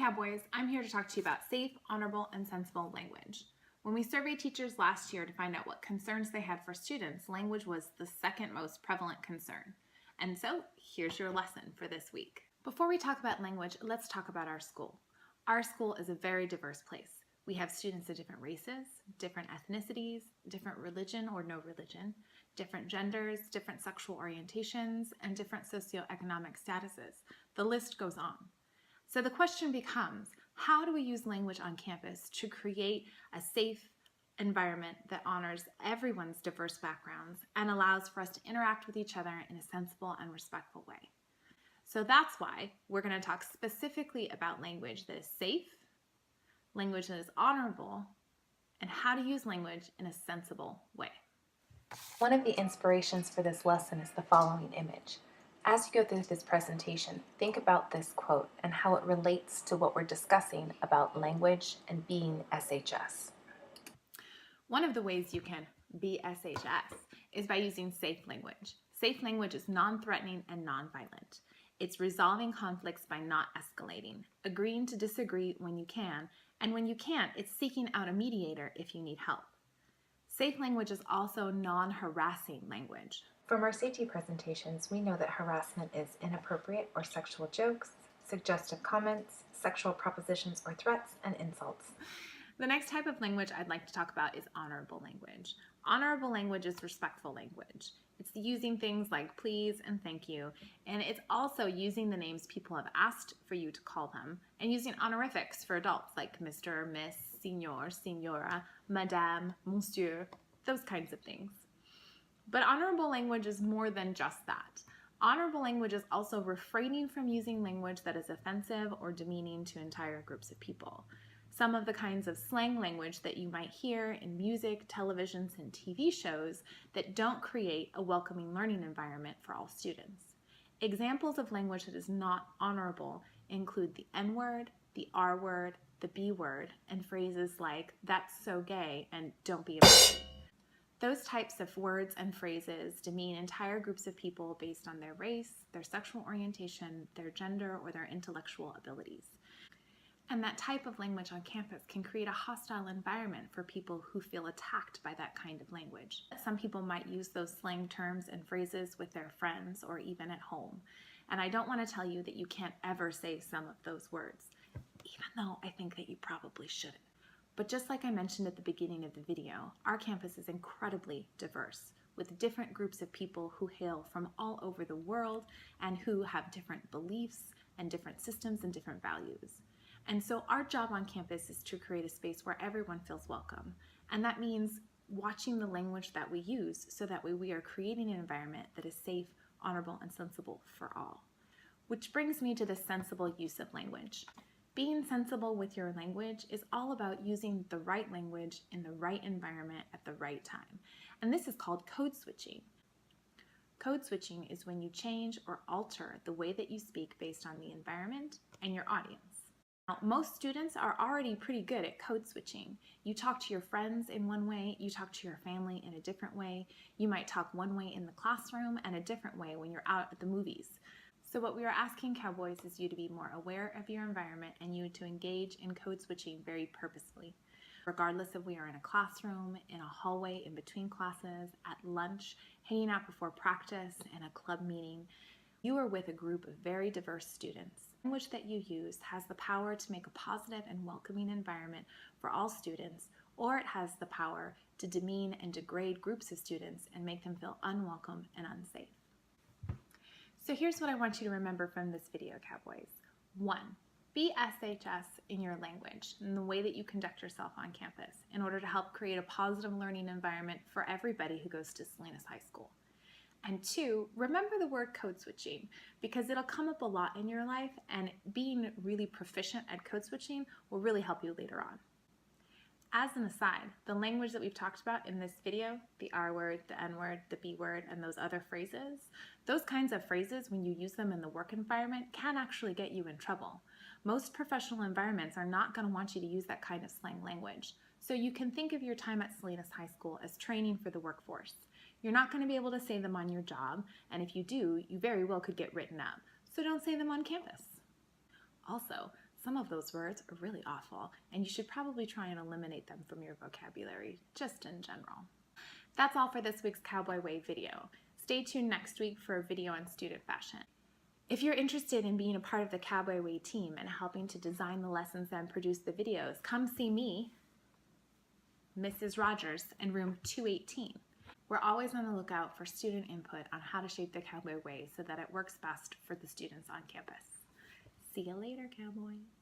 Cowboys, I'm here to talk to you about safe, honorable, and sensible language. When we surveyed teachers last year to find out what concerns they had for students, language was the second most prevalent concern. And so, here's your lesson for this week. Before we talk about language, let's talk about our school. Our school is a very diverse place. We have students of different races, different ethnicities, different religion or no religion, different genders, different sexual orientations, and different socioeconomic statuses. The list goes on. So the question becomes, how do we use language on campus to create a safe environment that honors everyone's diverse backgrounds and allows for us to interact with each other in a sensible and respectful way? So that's why we're going to talk specifically about language that is safe, language that is honorable, and how to use language in a sensible way. One of the inspirations for this lesson is the following image. As you go through this presentation, think about this quote and how it relates to what we're discussing about language and being SHS. One of the ways you can be SHS is by using safe language. Safe language is non-threatening and non-violent. It's resolving conflicts by not escalating, agreeing to disagree when you can, and when you can't, it's seeking out a mediator if you need help. Safe language is also non-harassing language. From our safety presentations, we know that harassment is inappropriate or sexual jokes, suggestive comments, sexual propositions or threats, and insults. The next type of language I'd like to talk about is honorable language. Honorable language is respectful language. It's using things like please and thank you, and it's also using the names people have asked for you to call them, and using honorifics for adults like Mr., Miss, Signor, Signora, Madame, Monsieur, those kinds of things. But honorable language is more than just that. Honorable language is also refraining from using language that is offensive or demeaning to entire groups of people. Some of the kinds of slang language that you might hear in music, televisions, and TV shows that don't create a welcoming learning environment for all students. Examples of language that is not honorable include the N-word, the R-word, the B-word, and phrases like, "that's so gay," and "don't be afraid." Those types of words and phrases demean entire groups of people based on their race, their sexual orientation, their gender, or their intellectual abilities. And that type of language on campus can create a hostile environment for people who feel attacked by that kind of language. Some people might use those slang terms and phrases with their friends or even at home. And I don't want to tell you that you can't ever say some of those words, even though I think that you probably shouldn't. But just like I mentioned at the beginning of the video, our campus is incredibly diverse, with different groups of people who hail from all over the world and who have different beliefs and different systems and different values. And so our job on campus is to create a space where everyone feels welcome. And that means watching the language that we use so that way we are creating an environment that is safe, honorable, and sensible for all. Which brings me to the sensible use of language. Being sensible with your language is all about using the right language in the right environment at the right time. And this is called code switching. Code switching is when you change or alter the way that you speak based on the environment and your audience. Now, most students are already pretty good at code switching. You talk to your friends in one way, you talk to your family in a different way. You might talk one way in the classroom and a different way when you're out at the movies. So what we are asking Cowboys is you to be more aware of your environment and you to engage in code switching very purposefully. Regardless if we are in a classroom, in a hallway in between classes, at lunch, hanging out before practice, in a club meeting, you are with a group of very diverse students. The language that you use has the power to make a positive and welcoming environment for all students, or it has the power to demean and degrade groups of students and make them feel unwelcome and unsafe. So here's what I want you to remember from this video, Cowboys. 1. Be SHS in your language and the way that you conduct yourself on campus in order to help create a positive learning environment for everybody who goes to Salinas High School. And 2, remember the word code switching because it'll come up a lot in your life, and being really proficient at code switching will really help you later on. As an aside, the language that we've talked about in this video, the R word, the N word, the B word, and those other phrases, those kinds of phrases, when you use them in the work environment, can actually get you in trouble. Most professional environments are not going to want you to use that kind of slang language. So you can think of your time at Salinas High School as training for the workforce. You're not going to be able to say them on your job, and if you do, you very well could get written up. So don't say them on campus. Also, Some of those words are really awful, and you should probably try and eliminate them from your vocabulary, just in general. That's all for this week's Cowboy Way video. Stay tuned next week for a video on student fashion. If you're interested in being a part of the Cowboy Way team and helping to design the lessons and produce the videos, come see me, Mrs. Rogers, in room 218. We're always on the lookout for student input on how to shape the Cowboy Way so that it works best for the students on campus. See you later, Cowboys.